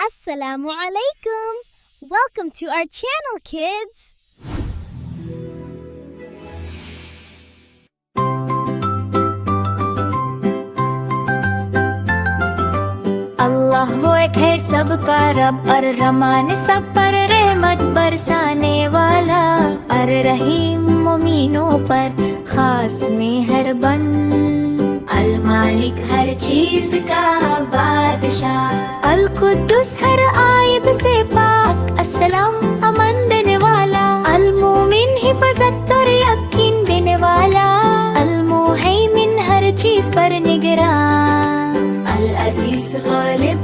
Assalamu alaikum. Welcome to our channel, kids. अल्लाह वो एक है सबका रब, अर रहमान सब पर रहमत बरसाने वाला, अर रहीम मोमिनों पर खास मेहरबान, अल मालिक हर चीज का बादशाह, अल कुद्दुस हर आयब से पाक, अस्सलाम अमन देने वाला, अल मोमिन हिफाजत और यकीन देने वाला, अल मुहैमिन हर चीज पर निगरान, अल अजीज गालिब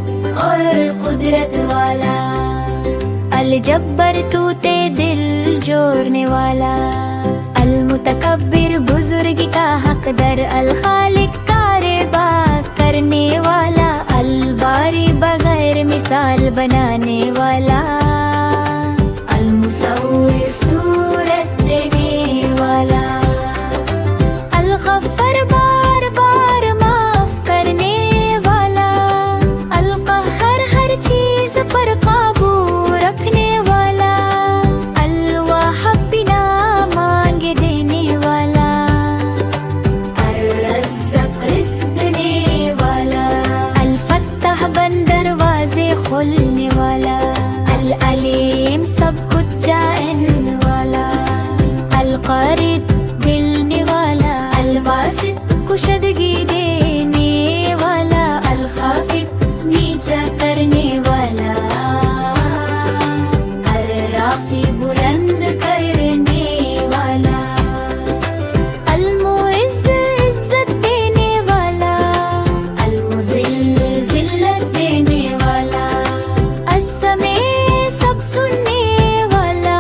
और कुदरत वाला, अल जब्बर तूते दिल जोड़ने वाला, अल मुतकब्बिर बुजुर्ग का हकदर, अल खालिक कारेबा करने वाला, अल बारी बगैर मिसाल बनाने वाला, अल मुसव्विर सूरत देने वाला, अल गफ्फार बार बार माफ करने वाला, अल कहर हर चीज पर काबू रखने वाला, अल वाहब बिना मांगे देने वाला, अल रज़्ज़ाक़ रिज़्क़ देने वाला, अल फत्ताह बंद दरवाजे खोलने वाला, अल अलीम सब कुछ जानने वाला, अल क़रीब दिलने वाला, अल वासित कुशदगी देने वाला, अल खाफिद नीचा करने वाला, अल राफी बुलंद करने वाला, अल मुइज़्ज़ इज़्ज़त देने वाला, अल मुज़िल्ल ज़िल्लत देने वाला, अस्समी सब सुनने वाला,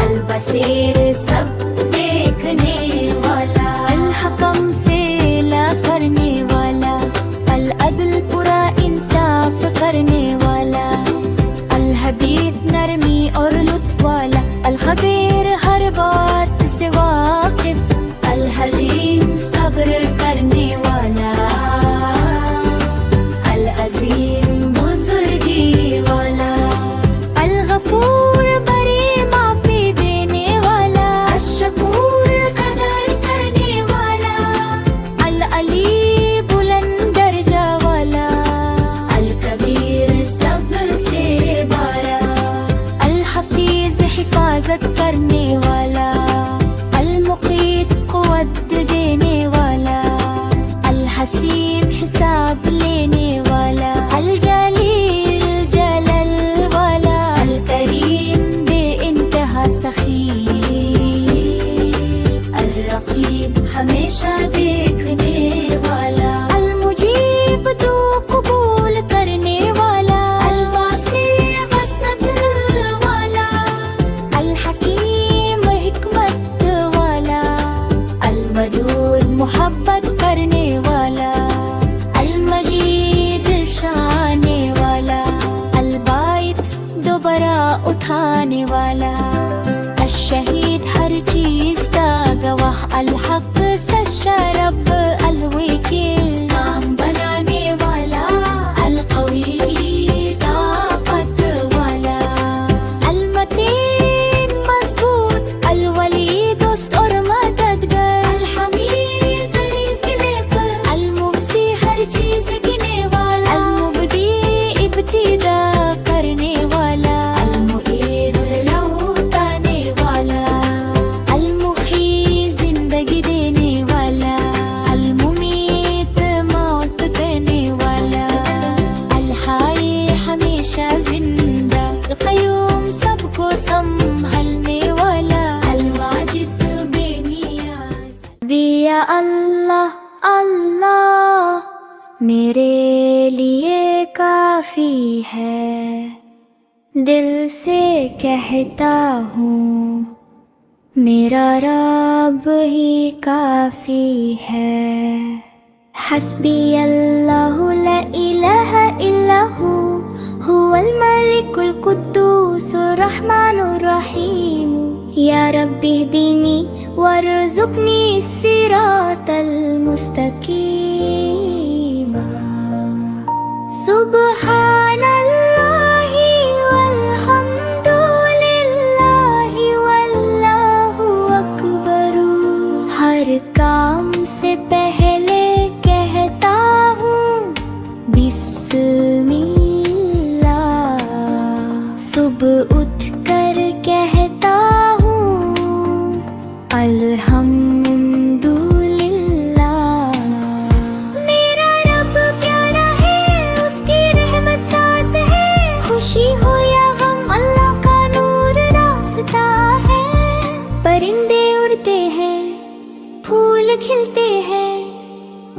अल बसीर सब देखने वाला, अल हकम फैला करने वाला, अल अदल पूरा इंसाफ करने वाला, अल हबीब नरमी और लुत्फ वाला, अल खबीर हर बात से वाकिफ, अल हलीम सब्र करने वाला, अल अजीम बुजुर्गी वाला, अल गफूर बड़ी माफी देने वाला, अश-शकूर कदर करने वाला, अल अली बुलंद दर्जा वाला, अल कबीर सबसे बारा, अल हफीज हिफाजत करने वाला, अल मुकीत कुव्वत देने वाला, अल हसीब हिसाब लेने वाला, अल जलील जलल वाला, अल करीम बेइंतहा सखी, अल रकीब हमेशा देखने वाला, अल मुजीब दो कबूल करने वाला, अल वासी वसत वाला, अल हकीम हिकमत वाला, अल वदूद मोहब्बत करने वाला, अल मजीद शाने वाला, अल बाइत दोबारा उठाने वाला, अश-शहीद हर चीज का गवाह, अल हक सच्चा रब, अल वकील काम बनाने वाला, अल कवी ताकत वाला, अल मतीन मजबूत, अल वली दोस्त और मददगार, अल हमीद खलीफ, अल मुहसी हर चीज गिने वाला, अल मुबदी इब्तिदा करने वाला, अल मुईद लौटाने वाला, अल मुही जिंदगी देने वाला, अल मुमीत मौत देने वाला, अल हाई हमेशा जिंदा, अल क़य्यूम सबको संभलने वाला, अल वाजिद बेनियाज़। बिया अल्लाह अल्लाह मेरे लिए काफी है, दिल से कहता हूँ मेरा रब ही काफी है, हस्बी अल्लाहु ला इलाहा इल्ला हु, हुवल मलिकुल कुद्दूस रहमानुर रहीम, या रब्बी दीनी वरज़ुक़नी सिरातल मुस्तकीम, सुब्हानल्लाह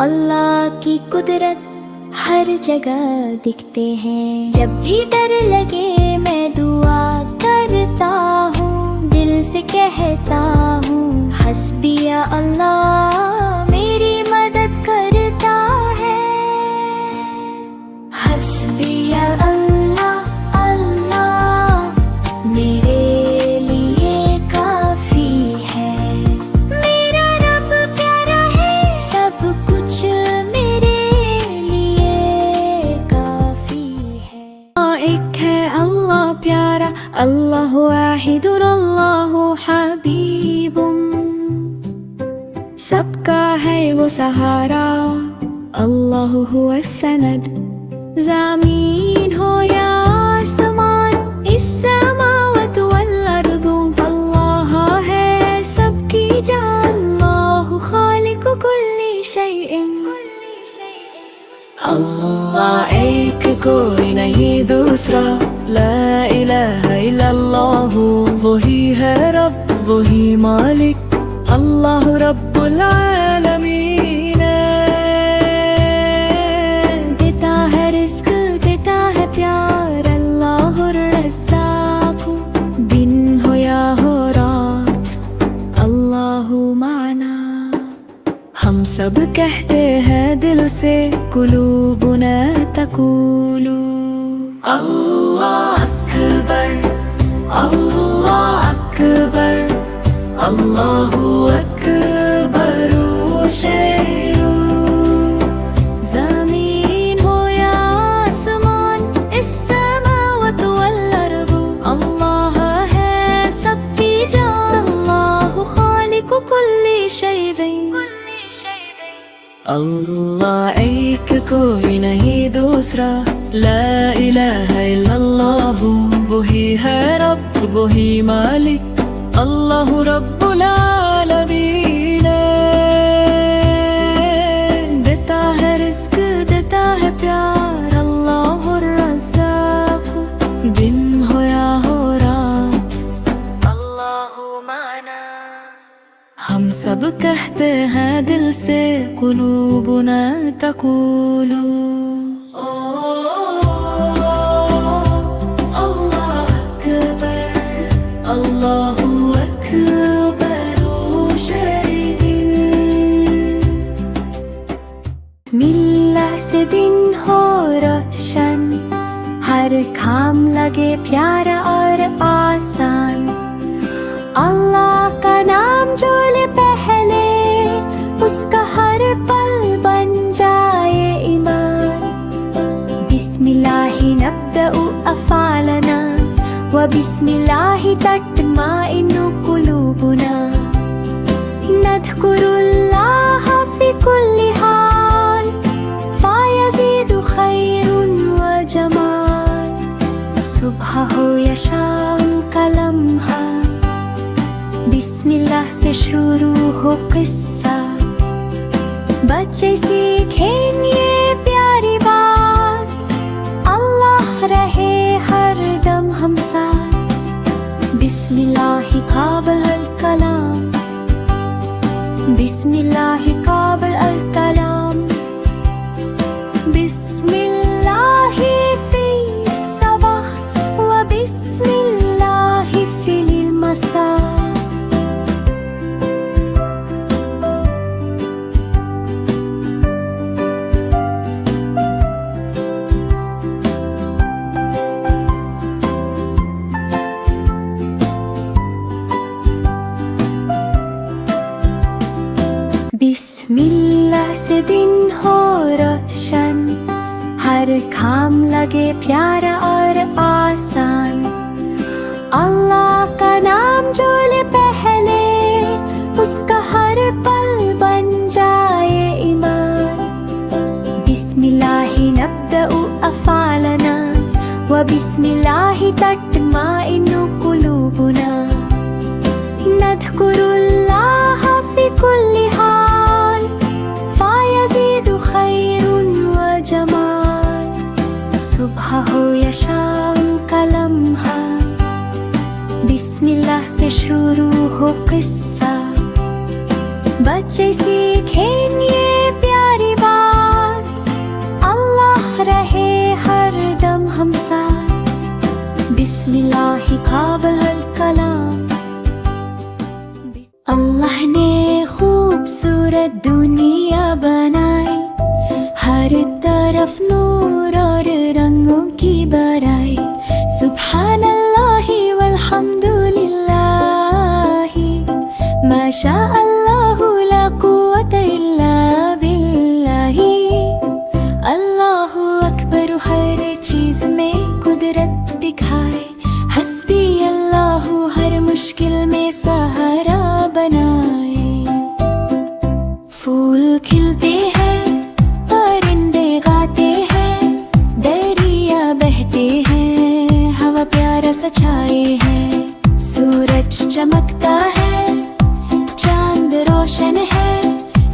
अल्लाह की कुदरत हर जगह दिखते हैं। जब भी डर लगे मैं दुआ करता हूँ, दिल से कहता हूँ हस्बिया अल्लाह मेरी मदद करता है। हस्बिया अल्लाह अल्लाह मेरे लिए काफी है। मेरा रब प्यारा है, सब कुछ मेरे लिए काफी है। एक है अल्लाह प्यारा, अल्लाह वाहिदुन अल्लाह हबीबुन, सबका है वो सहारा, अल्लाह हुवा सनद। ज़मीन हो या आसमान, इस समावत वल अर्दु, अल्लाह है सबकी जान, अल्लाह खालिक कुल्ली शैइन। अल्लाह एक कोई नहीं दूसरा, ला इलाहा इल्लल्लाह, वही है रब वही मालिक, अल्लाह रब्बुल आलमीन। देता है रिस्क देता है प्यार, अल्लाह रज़्ज़ाक़, दिन हो या हो रात, अल्लाह माना। हम सब कहते हैं दिल से, कुलूबुना तक़ूलु अल्लाह अकबर अल्लाह अकबर, अल्लाहु अकबर शैउ। ज़मीन हो या आसमान, इस समावत वल अर्दु, अल्लाह है सबकी जान, अल्लाहु खालिकु कुल्ली शैइन। अल्लाह एक कोई नहीं दूसरा, ला इलाहा इल्लल्लाह, वही है रब वही मालिक, अल्लाह रब्बुल आलमीन। देता है रिस्क देता है प्यार, अल्लाह रज़्ज़ाक़, दिन हो या हो रात, अल्लाह माना। हम सब कहते हैं दिल से, कुलूबुना तक़ूलु अल्लाह अकबर अल्लाहु अकबर शैइन। मिल्लाह से दिन हो रोशन, हर काम लगे प्यारा और आसान, अल्लाह का नाम जो ले पहले, उसका हर पल बन जाए ईमान। बिस्मिल्लाहि नब्दउ अफ़ालना, व बिस्मिल्लाहि तत्माइन्नु कुलूबुना, नज़्कुरुल्लाह फ़ी कुल्ली हाल, फ़यज़ीदु खैरुन व जमाल। सुबह हो या शाम का लम्हा, बिस्मिल्लाह से शुरू हो किस्सा, बच्चे सीखें ये प्यारी बात, अल्लाह रहे हर दम हम साथ। बिस्मिल्लाहि क़ाबिल अल कलाम, बिस्मिल्लाहि क़ाबिल अल कलाम, बिस्मिल्लाहि फ़ी सबह व बिस्मिल्लाहि फ़िल मसा। बिस्मिल्लाह से दिन हो रोशन, हर काम लगे प्यारा और आसान, अल्लाह का नाम जो ले पहले, उसका हर पल बन जाए ईमान। बिस्मिल्लाहि नब्दउ अफ़ालना, व बिस्मिल्लाहि तत्माइन्नु कुलूबुना, नज़्कुरुल्लाह फ़ी कुल्ली हाल, फ़यज़ीदु खैरुन व जमाल। सुबह हो या शाम का लम्हा, बिस्मिल्लाह से शुरू हो किस्सा, बच्चे सीखें ये प्यारी हम साथ बिस्मिल्लाहि काबल कलाम। अल्लाह ने खूबसूरत दुनिया बनाई, हर तरफ नूर और रंगों की बराई। सुभान अल्लाहि वल्हम्दुलिल्लाहि माशा अल्लाहु ला कुव्वता इल्ला बिल्लाहि। अल्लाहु अकबर हर चीज में कुदरत दिखाए, हस्बी अल्लाहु हर मुश्किल में सहारा बनाए। फूल खिलते हैं, परिंदे गाते हैं, दरिया बहते हैं, हवा प्यारा सा छाए है। सूरज चमकता है, चांद रोशन है,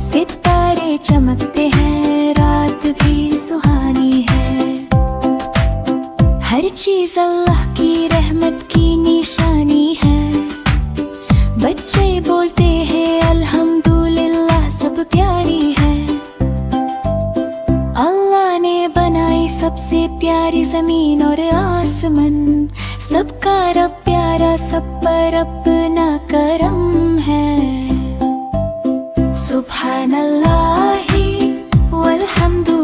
सितारे चमकते हैं, रात भी सुहानी है। हर चीज अल्लाह की रहमत की निशानी है। बच्चे बोलते हैं अल्हम्दुलिल्लाह, सब प्यारी है। अल्लाह ने बनाई सबसे प्यारी जमीन और आसमान, सबका रब प्यारा, सब पर अपना करम है। सुभान अल्लाहि वल्हम्दुलिल्लाह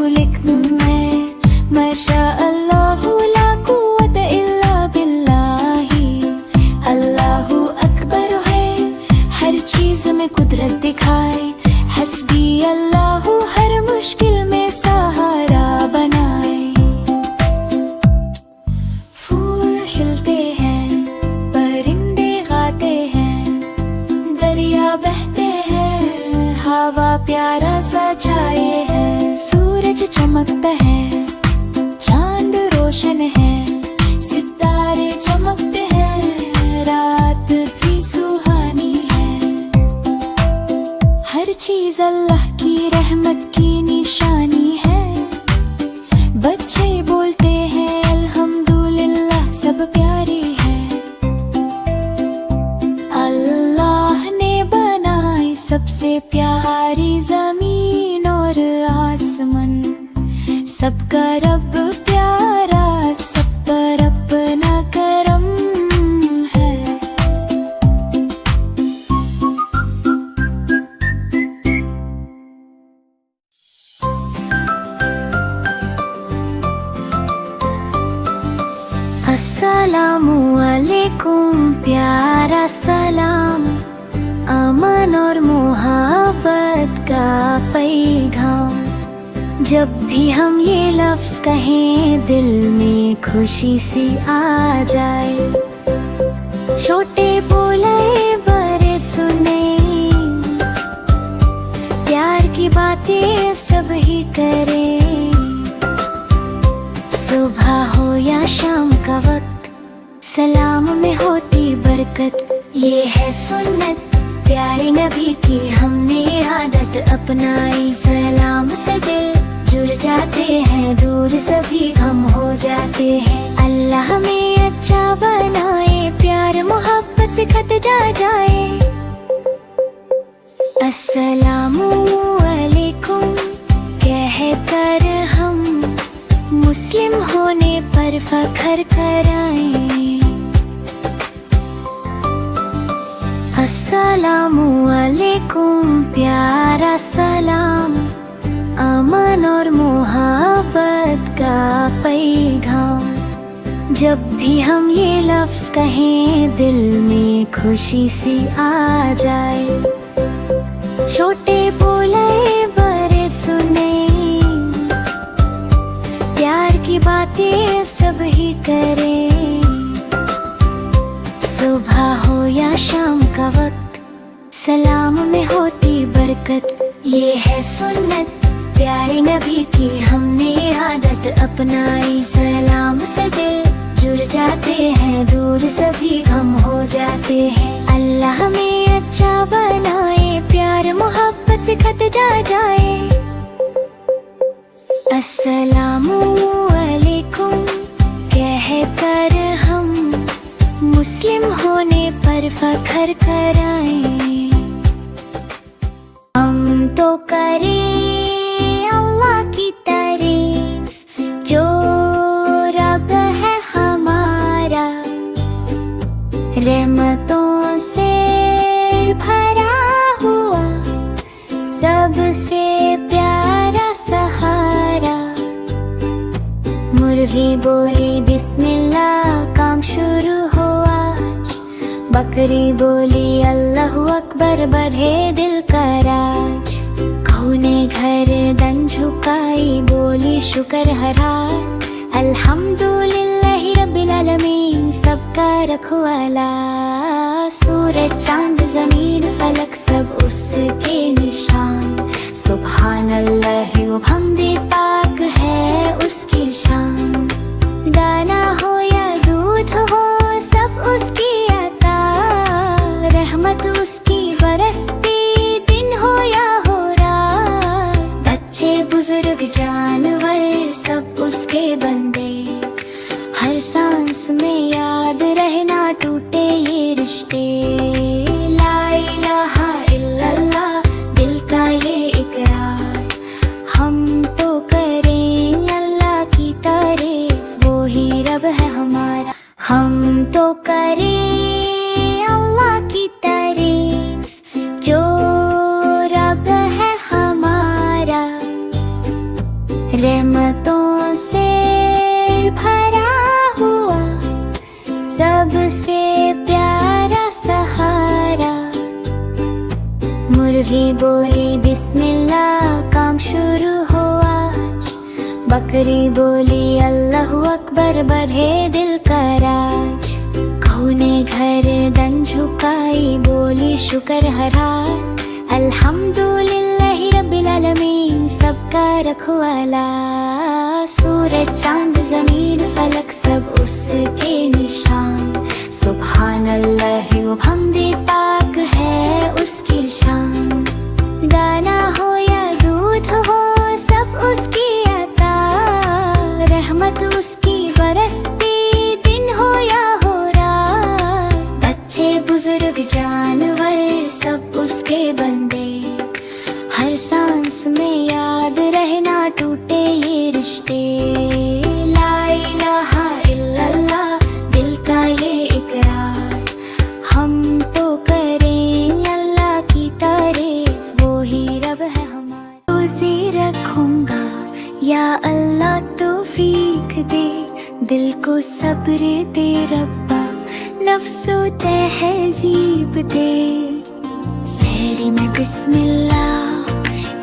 माशा अल्लाहु ला कुव्वता इल्ला बिल्लाहि। अल्लाहु अकबर है, हर चीज में कुदरत दिखाए, हस्बी अल्लाहु हर मुश्किल में सहारा बनाए। फूल खिलते हैं, परिंदे गाते हैं, दरिया बहते हैं, हवा प्यारा सा छाए है। सूरज चमकता है, चांद रोशन है, सितारे चमकते हैं, रात भी सुहानी है। हर चीज अल्लाह की रहमत की निशानी है। बच्चे बोलते हैं अल्हम्दुलिल्लाह, सब प्यारी है। अल्लाह ने बनाई सबसे प्यारी जमीन और आसमान, सबका रब प्यारा, सब पर अपना करम है। अस्सलामु अलैकुम प्यारा सलाम, अमन और मोहब्बत का पैगाम। जब भी हम ये लफ्ज कहें, दिल में खुशी सी आ जाए। छोटे बोले बड़े सुने, प्यार की बातें सब ही करें। सुबह हो या शाम का वक्त, सलाम में होती बरकत। ये है सुन्नत प्यारे नबी की, हमने आदत अपनाई। सलाम से दिल जुड़ जाते हैं, दूर सभी गम हो जाते हैं। अल्लाह हमें अच्छा बनाए, प्यार मोहब्बत सिखाता जाए। अस्सलामु अलैकुम कह कर हम मुस्लिम होने पर फख्र कराएं। अस्सलामु अलैकुम प्यारा सलाम, अमन और मोहब्बत का पैगाम। जब भी हम ये लफ्ज कहें, दिल में खुशी सी आ जाए। छोटे बोले बड़े सुने, प्यार की बातें सब ही करें। सुबह हो या शाम का वक्त, सलाम में होती बरकत। ये है सुन्नत प्यारे नबी की, हमने आदत अपनाई। सलाम से दिल जुड़ जाते हैं, दूर सभी गम हो जाते हैं। अल्लाह हमें अच्छा बनाए, प्यार मोहब्बत सिखाता जाए। अस्सलामु अलैकुम कह कर हम मुस्लिम होने पर फख्र कराएं। हम तो करें अल्लाह की तारीफ, जो रब रहमतों से भरा हुआ सबसे प्यारा सहारा। मुर्गी बोली बिस्मिल्लाह, काम शुरू हुआ। बकरी बोली अल्लाहु अकबर, बढ़े दिल का राज। गऊ ने गर्दन झुकाई, बोली शुक्र हरा। अल्हम्दुलिल्लाहि रब्बिल आलमीन, सबका रखवाला। सूरज चांद जमीन फलक सब उसके निशान। सुभान अल्लाह व हमदे, पाक है उसकी शान। दाना हो या दूध हो सब उसकी अता, रहमत उसकी बरसती दिन हो या हो रात। बच्चे बुजुर्ग जानवर सब उसके बंदे, हर सांस में याद रहना टूटे ये रिश्ते। ला इलाहा इल्लल्लाह, दिल का ये इकरार। हम तो करें अल्लाह की तारीफ, वो ही रब है हमारा। हम तो करें अल्लाह की तारीफ, जो रब है हमारा। रहमतों से भरा हुआ सबसे प्यारा सहारा। मुर्गी बोली बिस्मिल्लाह, काम शुरू हुआ। बकरी बोली अल्लाहु अकबर, बढ़े दिल का राज। गऊ ने गर्दन झुकाई, बोली शुक्र हरा। अल्हम्दुलिल्लाहि रब्बिल आलमीन, सबका रखवाला। सूरज चांद जमीन फलक सब उसके निशान। सुभान अल्लाह व हमदे, पाक है उसकी शान। दाना हो या दूध हो सब उसकी अता, रहमत उसकी बरसती दिन हो या हो रात। बच्चे बुजुर्ग जानवर सब उसके बंदे, हर सांस में याद रहना टूटे ये रिश्ते। ला इलाहा इल्लल्लाह, दिल का ये इकरार। हम तो करें अल्लाह की तारीफ, वो ही रब है हमारा। रोज़ी रखूंगा या अल्लाह तौफीक दे, दिल को सब्र दे रब्बा, नफ्सो तहज़ीब दे। सहरी में बिस्मिल्लाह,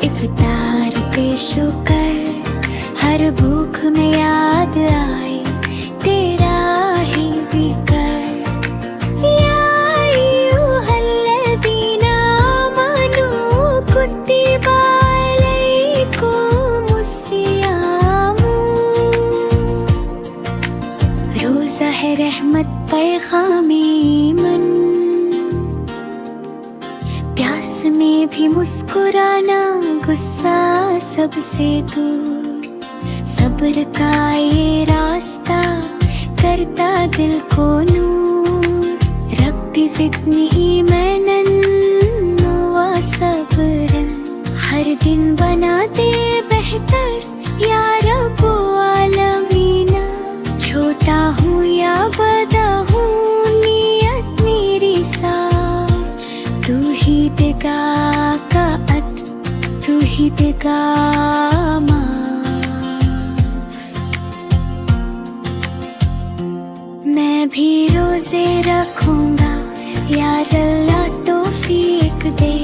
इफ्तार पे शुक्र, हर भूख में याद आए तेरा ही जिक्र। या अय्युहल्लज़ीना आमनू, कुतिबा अलैकुमुस्सियाम। रोज़ा है रहमत पैगामे मन, प्यास में भी मुस्कुराना, गुस्सा सबसे दूर। सब्र का ये रास्ता करता दिल को नूर। रब्बी ज़िदनी ईमानन व सब्रन, हर दिन बनाते बेहतर या रब्बो आलमीना। छोटा हूँ या बड़ा हूँ, नियत मेरी साफ। तू ही देगा कात, तू ही देगा माफ। मैं भी रोजे रखूंगा या अल्लाह तौफीक दे,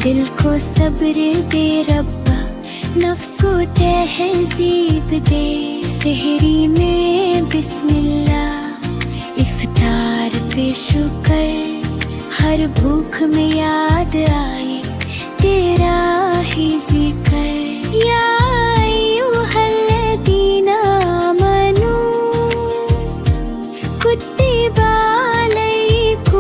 दिल को सब्र दे रब्बा, नफ्स को तहज़ीब दे। सहरी में बिस्मिल्लाह, इफ्तार पे शुक्र, हर भूख में याद आए तेरा ही जिक्र। या अय्युहल्लज़ीना आमनू, कुतिबा अलैकुमुस्सियाम।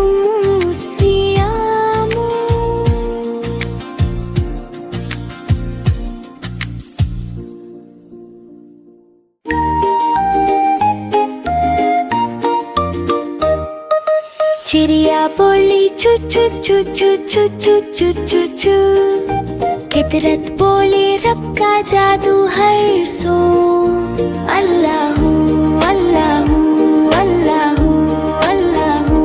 चिड़िया बोली चू चू चू चू चू चू चू चू चू। फितरत बोली रब का जादू हर सो। अल्लाहू अल्लाहू अल्लाहू अल्लाहू।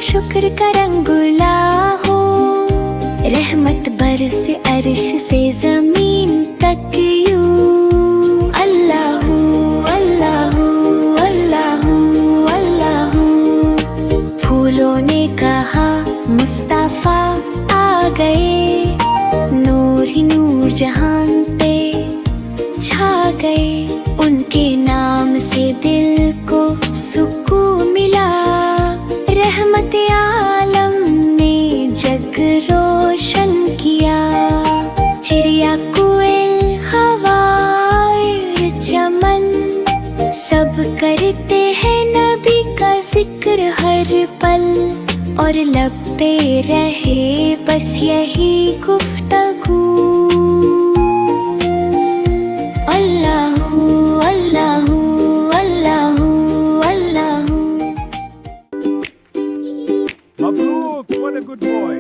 शुक्र का रंगुला हो, रहमत बरसे अर्श से जमीन तक यूं। अल्लाहू अल्लाहू अल्लाहू अल्लाहू। फूलों ने कहा मुस्तफा आ गए, नूर ही नूर जहान पे छा गए। उनके नाम से दिल को सुकून मिला, रहमत आलम ने जग रोशन किया। चिड़िया कोयल हवाएं चमन, सब करते हैं नबी का जिक्र हर पल, और लब पे रहे बस यही गुफ्तगू। Allahu Allahu Allahu Allahu. Mabruk, what a good boy.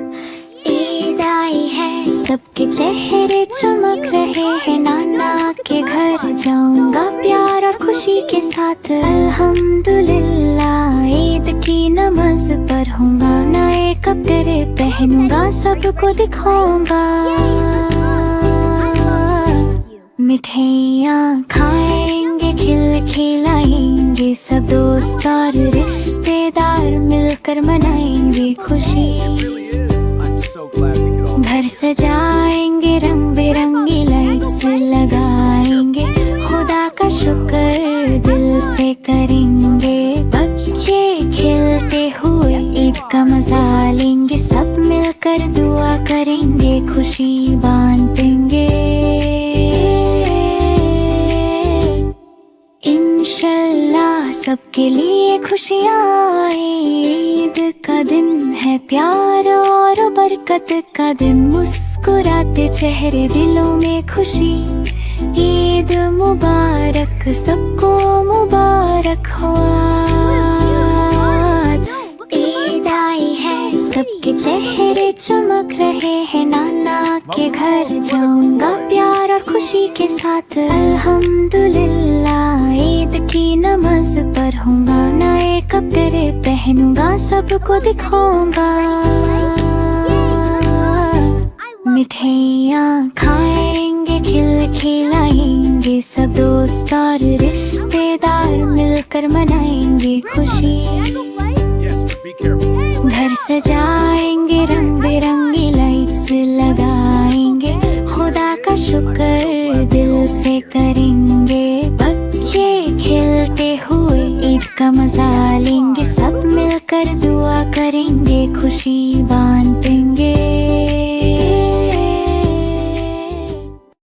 Eid आई है, सबके चेहरे चमक रहे हैं। नाना के घर जाऊंगा प्यार और खुशी के साथ। अल्हम्दुलिल्लाह, ईद की नमाज पढ़ूंगा, नए कपड़े पहनूंगा, सबको दिखाऊंगा। मिठाइयाँ खाएंगे, खिलाएंगे, सब दोस्त और रिश्तेदार मिलकर मनाएंगे खुशी। I'm so glad we could all. घर सजाएंगे, रंग बिरंगी लाइट्स लगाएंगे, खुदा का शुक्र दिल से करेंगे। बच्चे खेलते हुए ईद का मजा लेंगे, सब मिलकर दुआ करेंगे, खुशी बांटेंगे। इंशाल्लाह सबके लिए खुशियाँ आए। ईद का दिन है प्यार और बरकत का दिन, मुस्कुराते चेहरे दिलों में खुशी। ईद मुबारक, सबको मुबारक हो आज। ईद आई है, सबके चेहरे चमक रहे हैं। नाना के घर जाऊंगा प्यार और खुशी के साथ। अल्हम्दुलिल्लाह, ईद की नमाज पढ़ूंगा, नए कपड़े पहनूंगा, सबको दिखाऊंगा। मिठाइयाँ खाएंगे, खिलाएंगे, सब दोस्त और रिश्तेदार मिलकर मनाएंगे खुशी। Yes, but be careful. घर सजाएंगे, रंग बिरंगी लाइट्स लगाएंगे, खुदा का शुक्र दिल से करेंगे। बच्चे खेलते हुए ईद का मजा लेंगे, सब मिलकर दुआ करेंगे, खुशी बांटेंगे।